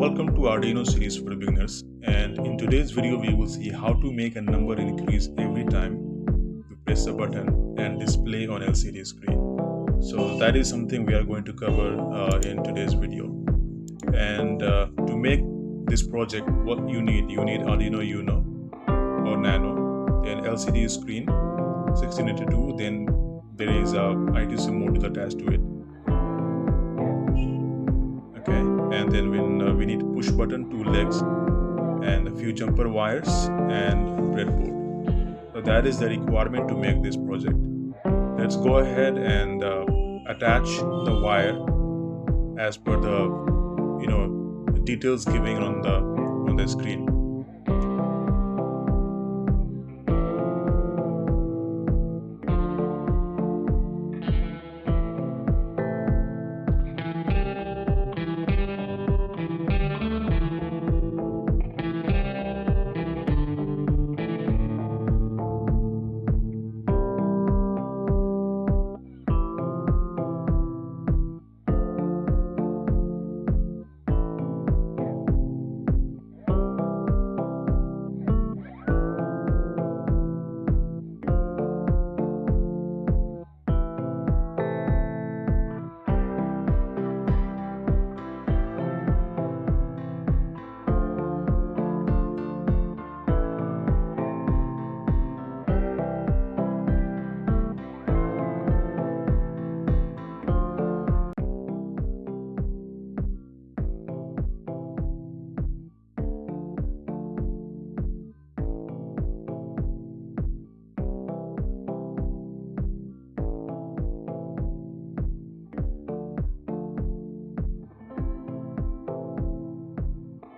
Welcome to Arduino series for beginners, and in today's video we will see how to make a number increase every time you press a button and display on LCD screen. So that is something we are going to cover in today's video. And to make this project, what you need Arduino Uno or Nano, then LCD screen 16:2, then there is a ITC module attached to it. Okay, and then we need push button, 2 legs, and a few jumper wires and breadboard. So that is the requirement to make this project. Let's go ahead and attach the wire as per the details given on the screen.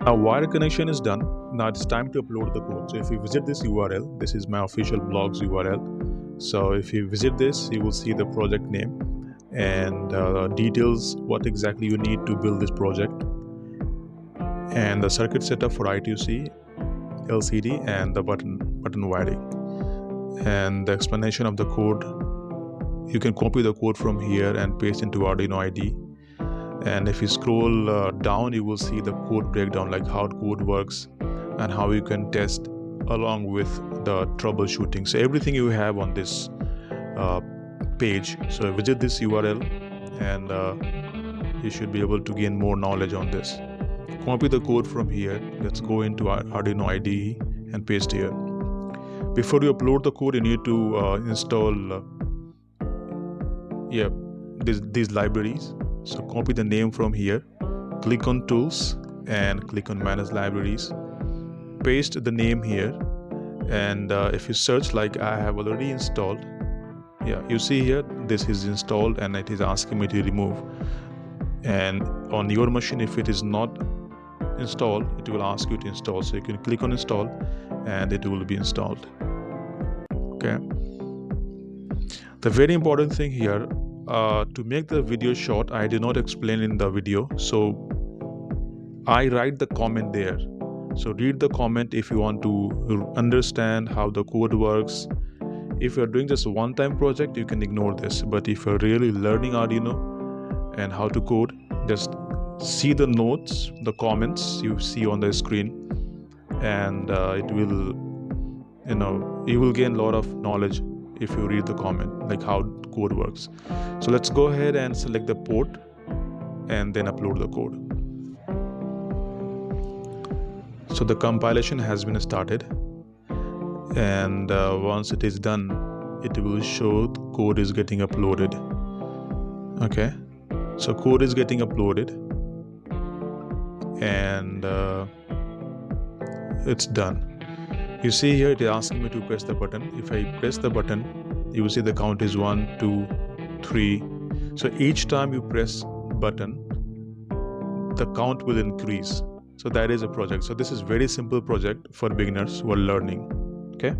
Now wire connection is done. Now it's time to upload the code. So if you visit this URL, this is my official blog's URL. So if you visit this, you will see the project name and details what exactly you need to build this project, and the circuit setup for I2C, LCD, and the button wiring, and the explanation of the code. You can copy the code from here and paste into Arduino IDE. And if you scroll down, you will see the code breakdown, like how code works and how you can test along with the troubleshooting. So everything you have on this page. So visit this URL and you should be able to gain more knowledge on this. Copy the code from here. Let's go into our Arduino IDE and paste here. Before you upload the code, you need to install these libraries. So copy the name from here, click on tools and click on manage libraries, paste the name here, and if you search, like I have already installed, you see here this is installed and it is asking me to remove. And on your machine, if it is not installed, it will ask you to install. So you can click on install and it will be installed. Okay, the very important thing here, to make the video short, I did not explain in the video, so I write the comment there. So read the comment if you want to understand how the code works. If you're doing just a one-time project, you can ignore this, but if you're really learning Arduino and how to code, just see the notes, the comments you see on the screen, and you will gain a lot of knowledge if you read the comment, like how code works. So let's go ahead and select the port and then upload the code. So the compilation has been started, and once it is done, it will show the code is getting uploaded. Okay, so code is getting uploaded and it's done. You see here it is asking me to press the button. If I press the button, you will see the count is 1, 2, 3. So each time you press button, the count will increase. So that is a project. So this is very simple project for beginners who are learning. Okay.